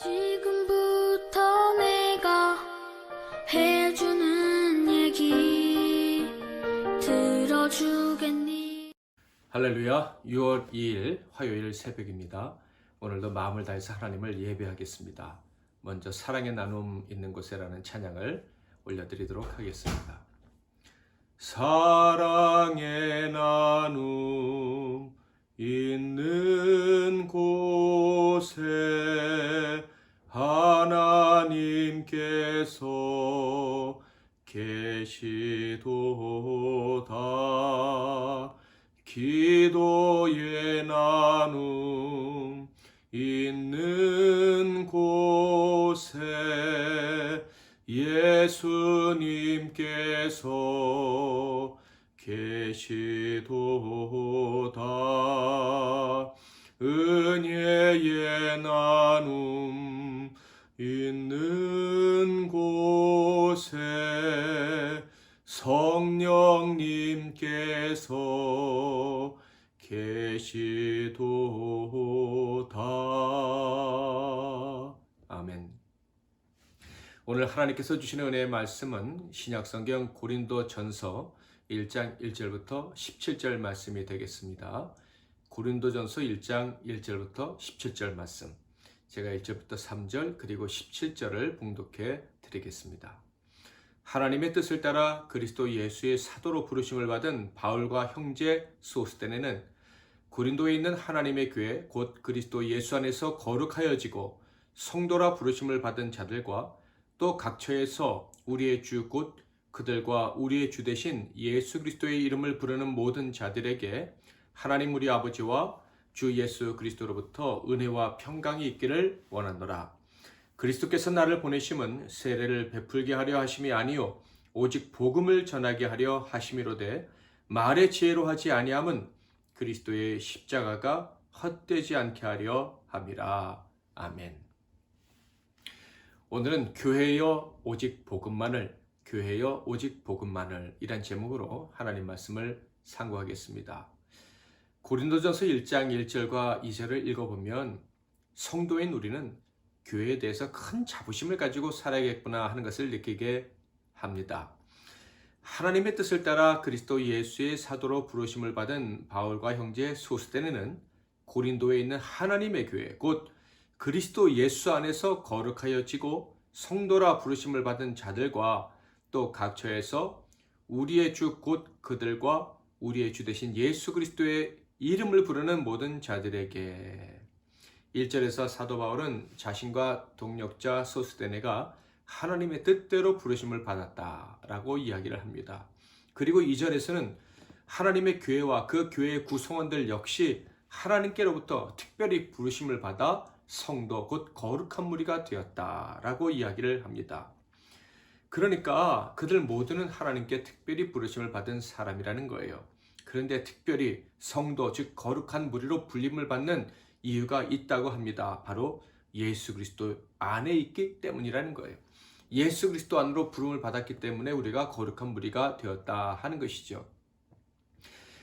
지금부터 내가 해주는 얘기 들어주겠니? 할렐루야. 6월 2일 화요일 새벽입니다. 오늘도 마음을 다해서 하나님을 예배하겠습니다. 먼저 사랑의 나눔 있는 곳에라는 찬양을 올려드리도록 하겠습니다. 사랑의 나눔 있는 곳에 하나님께서 계시도다. 기도의 나눔 있는 곳에 예수님께서 계시도다. 은혜의 나눔 있는 곳에 성령님께서 계시도다. 아멘. 오늘 하나님께서 주시는 은혜의 말씀은 신약성경 고린도전서 1장 1절부터 17절 말씀이 되겠습니다. 고린도전서 1장 1절부터 17절 말씀, 제가 1절부터 3절 그리고 17절을 봉독해 드리겠습니다. 하나님의 뜻을 따라 그리스도 예수의 사도로 부르심을 받은 바울과 형제 소스데네는 고린도에 있는 하나님의 교회 곧 그리스도 예수 안에서 거룩하여지고 성도라 부르심을 받은 자들과 또 각처에서 우리의 주 곧 그들과 우리의 주 되신 예수 그리스도의 이름을 부르는 모든 자들에게 하나님 우리 아버지와 주 예수 그리스도로부터 은혜와 평강이 있기를 원하노라. 그리스도께서 나를 보내심은 세례를 베풀게 하려 하심이 아니요 오직 복음을 전하게 하려 하심이로되 말의 지혜로 하지 아니함은 그리스도의 십자가가 헛되지 않게 하려 함이라. 아멘. 오늘은 교회여 오직 복음만을, 교회여 오직 복음만을 이란 제목으로 하나님 말씀을 상고하겠습니다. 고린도전서 1장 1절과 2절을 읽어보면 성도인 우리는 교회에 대해서 큰 자부심을 가지고 살아야겠구나 하는 것을 느끼게 합니다. 하나님의 뜻을 따라 그리스도 예수의 사도로 부르심을 받은 바울과 형제 소스데네는 고린도에 있는 하나님의 교회 곧 그리스도 예수 안에서 거룩하여지고 성도라 부르심을 받은 자들과 또 각처에서 우리의 주 곧 그들과 우리의 주 되신 예수 그리스도의 이름을 부르는 모든 자들에게 1절에서 사도 바울은 자신과 동력자 소스데네가 하나님의 뜻대로 부르심을 받았다라고 이야기를 합니다. 그리고 2절에서는 하나님의 교회와 그 교회의 구성원들 역시 하나님께로부터 특별히 부르심을 받아 성도 곧 거룩한 무리가 되었다라고 이야기를 합니다. 그러니까 그들 모두는 하나님께 특별히 부르심을 받은 사람이라는 거예요. 그런데 특별히 성도 즉 거룩한 무리로 불림을 받는 이유가 있다고 합니다. 바로 예수 그리스도 안에 있기 때문이라는 거예요. 예수 그리스도 안으로 부름을 받았기 때문에 우리가 거룩한 무리가 되었다 하는 것이죠.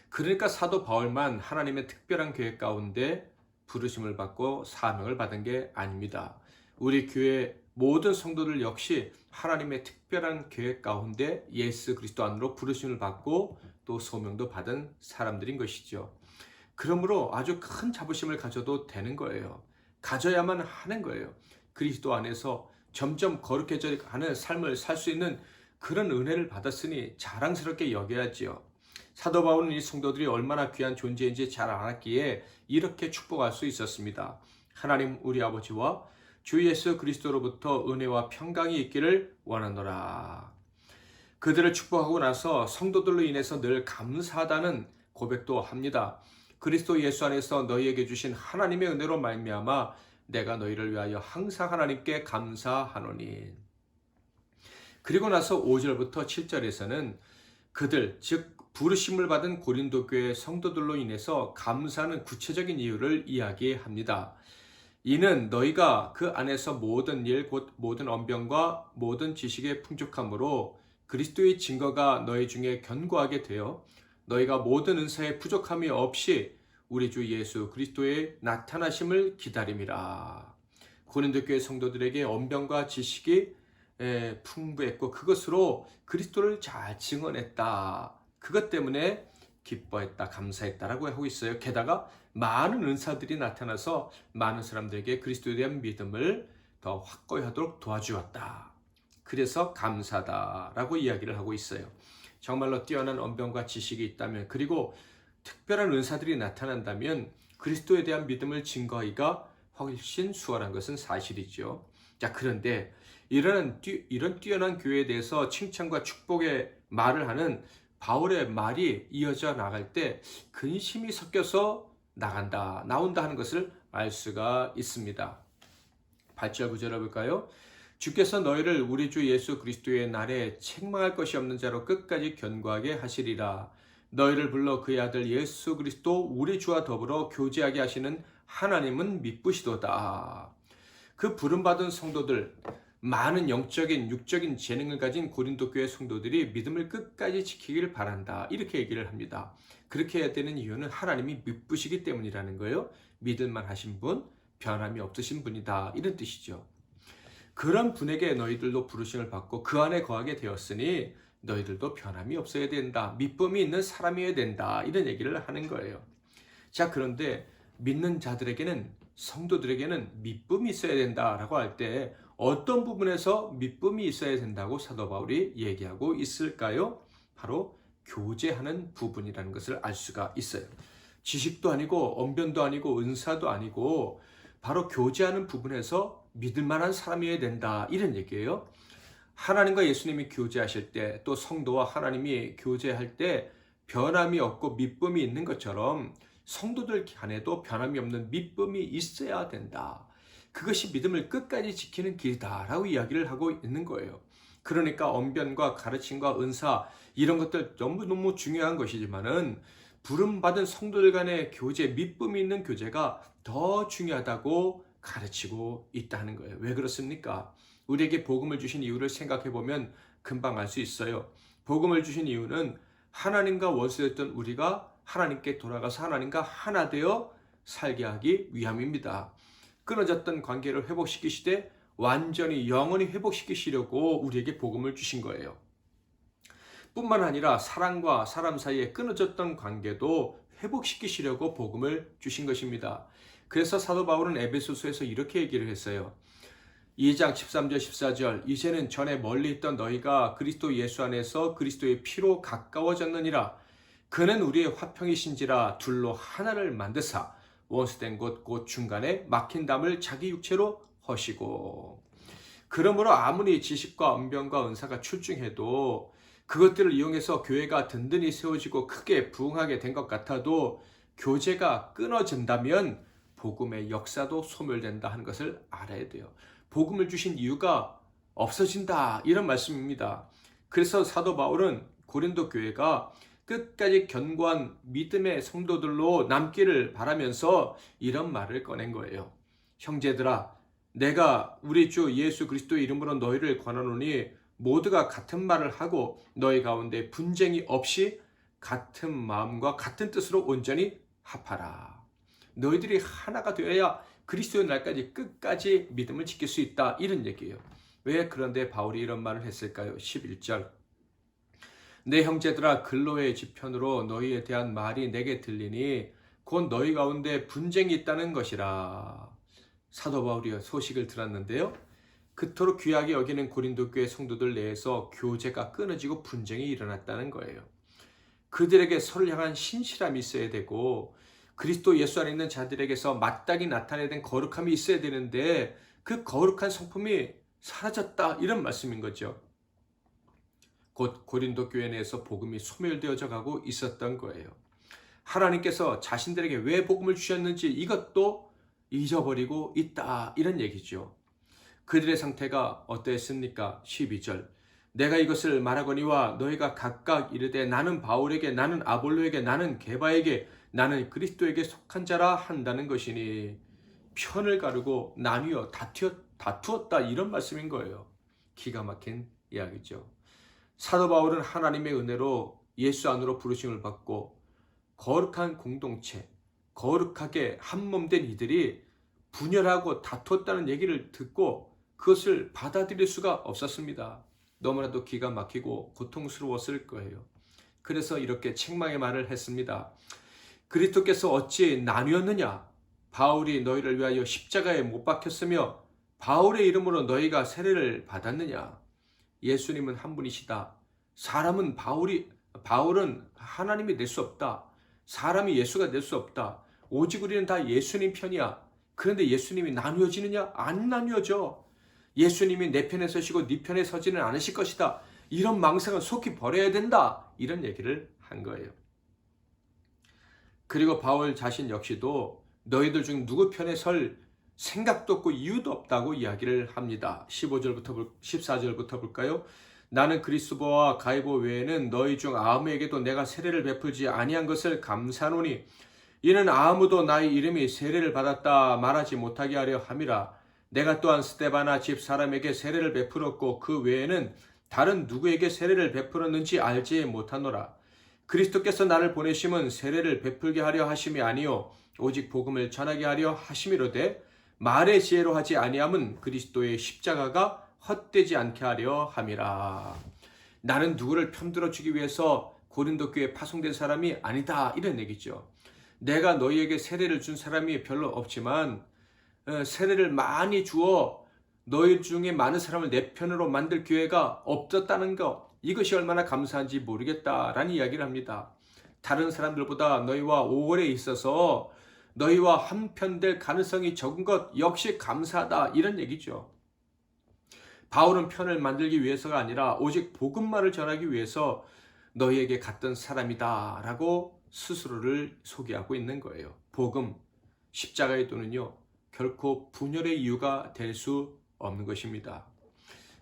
그러니까 사도 바울만 하나님의 특별한 계획 가운데 부르심을 받고 사명을 받은 게 아닙니다. 우리 교회 모든 성도들 역시 하나님의 특별한 계획 가운데 예수 그리스도 안으로 부르심을 받고 또 소명도 받은 사람들인 것이죠. 그러므로 아주 큰 자부심을 가져도 되는 거예요. 가져야만 하는 거예요. 그리스도 안에서 점점 거룩해져 가는 삶을 살 수 있는 그런 은혜를 받았으니 자랑스럽게 여겨야지요. 사도 바울은 이 성도들이 얼마나 귀한 존재인지 잘 알았기에 이렇게 축복할 수 있었습니다. 하나님 우리 아버지와 주 예수 그리스도로부터 은혜와 평강이 있기를 원하노라. 그들을 축복하고 나서 성도들로 인해서 늘 감사하다는 고백도 합니다. 그리스도 예수 안에서 너희에게 주신 하나님의 은혜로 말미암아 내가 너희를 위하여 항상 하나님께 감사하노니. 그리고 나서 5절부터 7절에서는 그들 즉 부르심을 받은 고린도 교회 성도들로 인해서 감사하는 구체적인 이유를 이야기합니다. 이는 너희가 그 안에서 모든 일 곧 모든 언변과 모든 지식의 풍족함으로 그리스도의 증거가 너희 중에 견고하게 되어 너희가 모든 은사에 부족함이 없이 우리 주 예수 그리스도의 나타나심을 기다림이라. 고린도 교회 성도들에게 언변과 지식이 풍부했고 그것으로 그리스도를 잘 증언했다. 그것 때문에 기뻐했다, 감사했다라고 하고 있어요. 게다가 많은 은사들이 나타나서 많은 사람들에게 그리스도에 대한 믿음을 더 확고히 하도록 도와주었다. 그래서 감사다라고 이야기를 하고 있어요. 정말로 뛰어난 언변과 지식이 있다면, 그리고 특별한 은사들이 나타난다면 그리스도에 대한 믿음을 증거하기가 훨씬 수월한 것은 사실이죠. 자, 그런데 이런 뛰어난 교회에 대해서 칭찬과 축복의 말을 하는 바울의 말이 이어져 나갈 때 근심이 섞여서 나온다 하는 것을 알 수가 있습니다. 8절 9절 볼까요? 주께서 너희를 우리 주 예수 그리스도의 날에 책망할 것이 없는 자로 끝까지 견고하게 하시리라. 너희를 불러 그의 아들 예수 그리스도 우리 주와 더불어 교제하게 하시는 하나님은 미쁘시도다. 그 부름받은 성도들, 많은 영적인 육적인 재능을 가진 고린도 교회 성도들이 믿음을 끝까지 지키길 바란다. 이렇게 얘기를 합니다. 그렇게 해야 되는 이유는 하나님이 미쁘시기 때문이라는 거예요. 믿을만 하신 분, 변함이 없으신 분이다. 이런 뜻이죠. 그런 분에게 너희들도 부르심을 받고 그 안에 거하게 되었으니 너희들도 변함이 없어야 된다. 믿음이 있는 사람이어야 된다. 이런 얘기를 하는 거예요. 자, 그런데 믿는 자들에게는, 성도들에게는 믿음이 있어야 된다라고 할 때 어떤 부분에서 믿음이 있어야 된다고 사도 바울이 얘기하고 있을까요? 바로 교제하는 부분이라는 것을 알 수가 있어요. 지식도 아니고 언변도 아니고 은사도 아니고 바로 교제하는 부분에서 믿을 만한 사람이어야 된다, 이런 얘기예요. 하나님과 예수님이 교제하실 때, 또 성도와 하나님이 교제할 때 변함이 없고 믿음이 있는 것처럼 성도들 간에도 변함이 없는 믿음이 있어야 된다. 그것이 믿음을 끝까지 지키는 길이다라고 이야기를 하고 있는 거예요. 그러니까 언변과 가르침과 은사, 이런 것들 너무너무 중요한 것이지만은 부름받은 성도들 간의 교제, 믿음이 있는 교제가 더 중요하다고 가르치고 있다는 거예요. 왜 그렇습니까? 우리에게 복음을 주신 이유를 생각해 보면 금방 알 수 있어요. 복음을 주신 이유는 하나님과 원수였던 우리가 하나님께 돌아가서 하나님과 하나 되어 살게 하기 위함입니다. 끊어졌던 관계를 회복시키시되 완전히 영원히 회복시키시려고 우리에게 복음을 주신 거예요. 뿐만 아니라 사람과 사람 사이에 끊어졌던 관계도 회복시키시려고 복음을 주신 것입니다. 그래서 사도 바울은 에베소서에서 이렇게 얘기를 했어요. 2장 13절 14절 이제는 전에 멀리 있던 너희가 그리스도 예수 안에서 그리스도의 피로 가까워졌느니라. 그는 우리의 화평이신지라 둘로 하나를 만드사 원수된 곳 곧 중간에 막힌 담을 자기 육체로 허시고. 그러므로 아무리 지식과 언변과 은사가 출중해도 그것들을 이용해서 교회가 든든히 세워지고 크게 부흥하게 된 것 같아도 교제가 끊어진다면 복음의 역사도 소멸된다 하는 것을 알아야 돼요. 복음을 주신 이유가 없어진다, 이런 말씀입니다. 그래서 사도 바울은 고린도 교회가 끝까지 견고한 믿음의 성도들로 남기를 바라면서 이런 말을 꺼낸 거예요. 형제들아, 내가 우리 주 예수 그리스도의 이름으로 너희를 권하노니 모두가 같은 말을 하고 너희 가운데 분쟁이 없이 같은 마음과 같은 뜻으로 온전히 합하라. 너희들이 하나가 되어야 그리스도의 날까지 끝까지 믿음을 지킬 수 있다, 이런 얘기예요. 왜 그런데 바울이 이런 말을 했을까요? 11절 내 형제들아, 근로의 지편으로 너희에 대한 말이 내게 들리니 곧 너희 가운데 분쟁이 있다는 것이라. 사도 바울이 소식을 들었는데요, 그토록 귀하게 여기는 고린도 교회 성도들 내에서 교제가 끊어지고 분쟁이 일어났다는 거예요. 그들에게 서로를 향한 신실함이 있어야 되고 그리스도 예수 안에 있는 자들에게서 마땅히 나타내야 된 거룩함이 있어야 되는데 그 거룩한 성품이 사라졌다, 이런 말씀인 거죠. 곧 고린도 교회 내에서 복음이 소멸되어져 가고 있었던 거예요. 하나님께서 자신들에게 왜 복음을 주셨는지 이것도 잊어버리고 있다, 이런 얘기죠. 그들의 상태가 어땠습니까? 12절 내가 이것을 말하거니와 너희가 각각 이르되 나는 바울에게, 나는 아볼로에게, 나는 게바에게, 나는 그리스도에게 속한 자라 한다는 것이니 편을 가르고 나뉘어 다투었다, 이런 말씀인 거예요. 기가 막힌 이야기죠. 사도 바울은 하나님의 은혜로 예수 안으로 부르심을 받고 거룩한 공동체, 거룩하게 한 몸 된 이들이 분열하고 다투었다는 얘기를 듣고 그것을 받아들일 수가 없었습니다. 너무나도 기가 막히고 고통스러웠을 거예요. 그래서 이렇게 책망의 말을 했습니다. 그리스도께서 어찌 나뉘었느냐? 바울이 너희를 위하여 십자가에 못 박혔으며 바울의 이름으로 너희가 세례를 받았느냐? 예수님은 한 분이시다. 바울은 하나님이 될 수 없다. 사람이 예수가 될 수 없다. 오직 우리는 다 예수님 편이야. 그런데 예수님이 나뉘어지느냐? 안 나뉘어져. 예수님이 내 편에 서시고 네 편에 서지는 않으실 것이다. 이런 망상은 속히 버려야 된다. 이런 얘기를 한 거예요. 그리고 바울 자신 역시도 너희들 중 누구 편에 설 생각도 없고 이유도 없다고 이야기를 합니다. 14절부터 볼까요? 나는 그리스도와 가이보 외에는 너희 중 아무에게도 내가 세례를 베풀지 아니한 것을 감사하노니 이는 아무도 나의 이름이 세례를 받았다 말하지 못하게 하려 함이라. 내가 또한 스데바나 집 사람에게 세례를 베풀었고 그 외에는 다른 누구에게 세례를 베풀었는지 알지 못하노라. 그리스도께서 나를 보내심은 세례를 베풀게 하려 하심이 아니요 오직 복음을 전하게 하려 하심이로되 말의 지혜로 하지 아니함은 그리스도의 십자가가 헛되지 않게 하려 함이라. 나는 누구를 편들어 주기 위해서 고린도 교회에 파송된 사람이 아니다 이런 얘기죠. 내가 너희에게 세례를 준 사람이 별로 없지만 세례를 많이 주어 너희 중에 많은 사람을 내 편으로 만들 기회가 없었다는 것, 이것이 얼마나 감사한지 모르겠다라는 이야기를 합니다. 다른 사람들보다 너희와 오래 있어서 너희와 한편될 가능성이 적은 것 역시 감사하다 이런 얘기죠. 바울은 편을 만들기 위해서가 아니라 오직 복음만을 전하기 위해서 너희에게 갔던 사람이다 라고 스스로를 소개하고 있는 거예요. 복음, 십자가의 도는요 결코 분열의 이유가 될 수 없는 것입니다.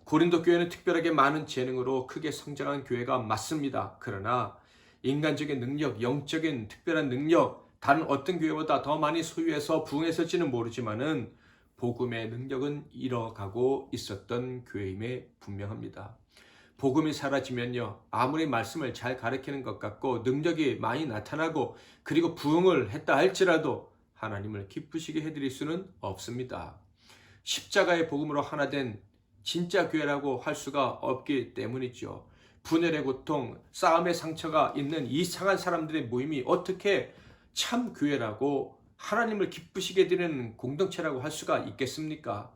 고린도 교회는 특별하게 많은 재능으로 크게 성장한 교회가 맞습니다. 그러나 인간적인 능력, 영적인 특별한 능력, 다른 어떤 교회보다 더 많이 소유해서 부흥했을지는 모르지만은 복음의 능력은 잃어가고 있었던 교회임에 분명합니다. 복음이 사라지면요 아무리 말씀을 잘 가르치는 것 같고 능력이 많이 나타나고 그리고 부흥을 했다 할지라도 하나님을 기쁘시게 해드릴 수는 없습니다. 십자가의 복음으로 하나 된 진짜 교회라고 할 수가 없기 때문이죠. 분열의 고통, 싸움의 상처가 있는 이상한 사람들의 모임이 어떻게 참 교회라고 하나님을 기쁘시게 해드리는 공동체라고 할 수가 있겠습니까?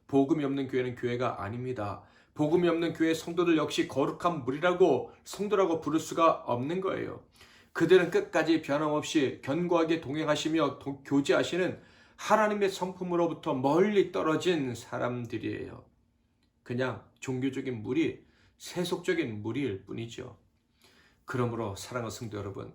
복음이 없는 교회는 교회가 아닙니다. 복음이 없는 교회 성도들 역시 거룩한 무리라고 성도라고 부를 수가 없는 거예요. 그들은 끝까지 변함없이 견고하게 동행하시며 교제하시는 하나님의 성품으로부터 멀리 떨어진 사람들이에요. 그냥 종교적인 무리, 세속적인 무리일 뿐이죠. 그러므로 사랑하는 성도 여러분,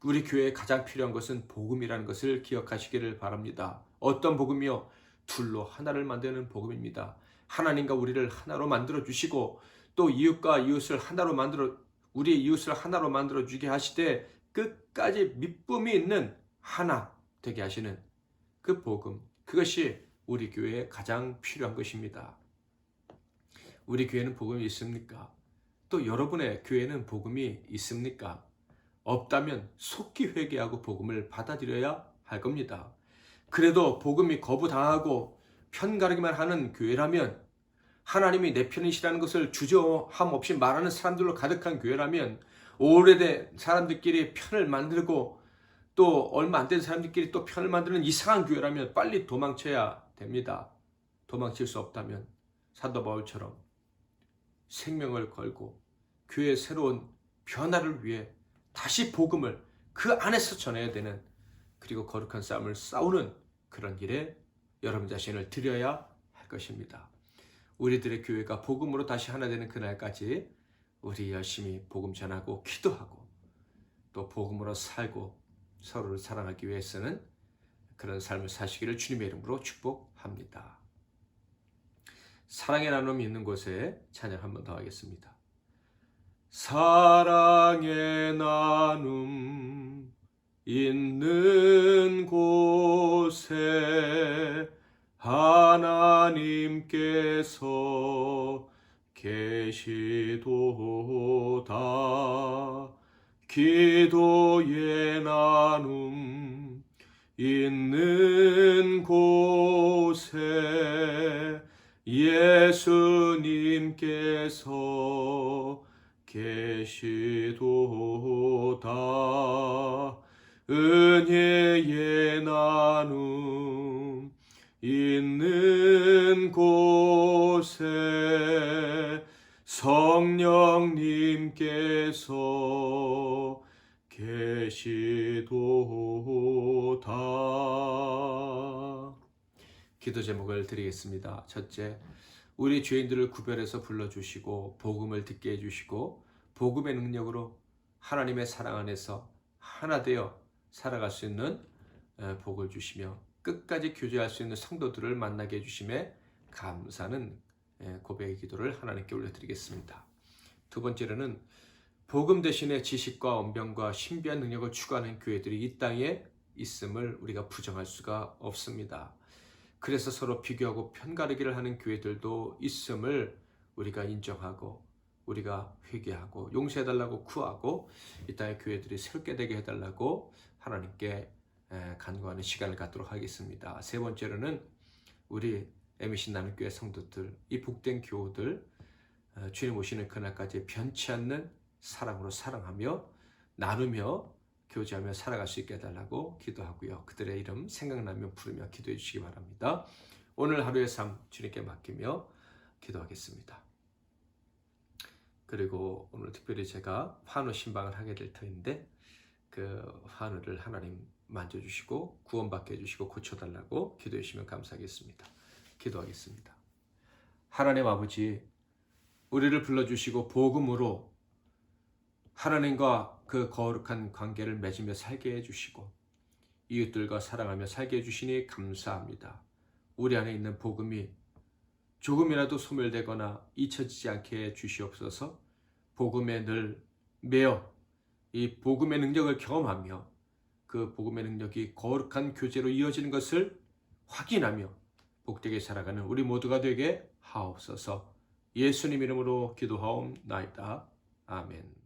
우리 교회에 가장 필요한 것은 복음이라는 것을 기억하시기를 바랍니다. 어떤 복음이요? 둘로 하나를 만드는 복음입니다. 하나님과 우리를 하나로 만들어 주시고 또 이웃과 이웃을 하나로 만들어 우리의 이웃을 하나로 만들어 주게 하시되 끝까지 믿음이 있는 하나 되게 하시는 그 복음, 그것이 우리 교회에 가장 필요한 것입니다. 우리 교회는 복음이 있습니까? 또 여러분의 교회는 복음이 있습니까? 없다면 속히 회개하고 복음을 받아들여야 할 겁니다. 그래도 복음이 거부당하고 편가르기만 하는 교회라면, 하나님이 내 편이시라는 것을 주저함 없이 말하는 사람들로 가득한 교회라면, 오래된 사람들끼리 편을 만들고 또 얼마 안 된 사람들끼리 또 편을 만드는 이상한 교회라면 빨리 도망쳐야 됩니다. 도망칠 수 없다면 사도 바울처럼 생명을 걸고 교회의 새로운 변화를 위해 다시 복음을 그 안에서 전해야 되는, 그리고 거룩한 싸움을 싸우는 그런 일에 여러분 자신을 드려야 할 것입니다. 우리들의 교회가 복음으로 다시 하나 되는 그날까지 우리 열심히 복음 전하고 기도하고 또 복음으로 살고 서로를 사랑하기 위해서는 그런 삶을 사시기를 주님의 이름으로 축복합니다. 사랑의 나눔이 있는 곳에 찬양 한 번 더 하겠습니다. 사랑의 나눔 있는 곳에 하나님께서 계시도다. 기도의 나눔 있는 곳에 예수님께서 계시도다. 은혜의 나눔 있는 곳에 성령님께서 계시도다. 기도 제목을 드리겠습니다. 첫째, 우리 죄인들을 구별해서 불러주시고 복음을 듣게 해주시고 복음의 능력으로 하나님의 사랑 안에서 하나 되어 살아갈 수 있는 복을 주시며 끝까지 교제할 수 있는 성도들을 만나게 해주심에 감사하는 고백의 기도를 하나님께 올려드리겠습니다. 두 번째로는 복음 대신에 지식과 언변과 신비한 능력을 추구하는 교회들이 이 땅에 있음을 우리가 부정할 수가 없습니다. 그래서 서로 비교하고 편가르기를 하는 교회들도 있음을 우리가 인정하고 우리가 회개하고 용서해달라고 구하고 이 땅의 교회들이 새롭게 되게 해달라고 하나님께 간구하는 시간을 갖도록 하겠습니다. 세 번째로는 우리 MBC 나눔교회 성도들, 이 복된 교우들 주님 오시는 그날까지 변치 않는 사랑으로 사랑하며 나누며 교제하며 살아갈 수 있게 해달라고 기도하고요. 그들의 이름 생각나면 부르며 기도해 주시기 바랍니다. 오늘 하루의 삶 주님께 맡기며 기도하겠습니다. 그리고 오늘 특별히 제가 환우 신방을 하게 될 터인데 그 환우를 하나님 만져주시고 구원받게 해주시고 고쳐달라고 기도해 주시면 감사하겠습니다. 기도하겠습니다. 하나님 아버지, 우리를 불러주시고 복음으로 하나님과 그 거룩한 관계를 맺으며 살게 해주시고 이웃들과 사랑하며 살게 해주시니 감사합니다. 우리 안에 있는 복음이 조금이라도 소멸되거나 잊혀지지 않게 해주시옵소서. 복음에 늘 매어 이 복음의 능력을 경험하며 그 복음의 능력이 거룩한 교제로 이어지는 것을 확인하며 복되게 살아가는 우리 모두가 되게 하옵소서. 예수님 이름으로 기도하옵나이다. 아멘.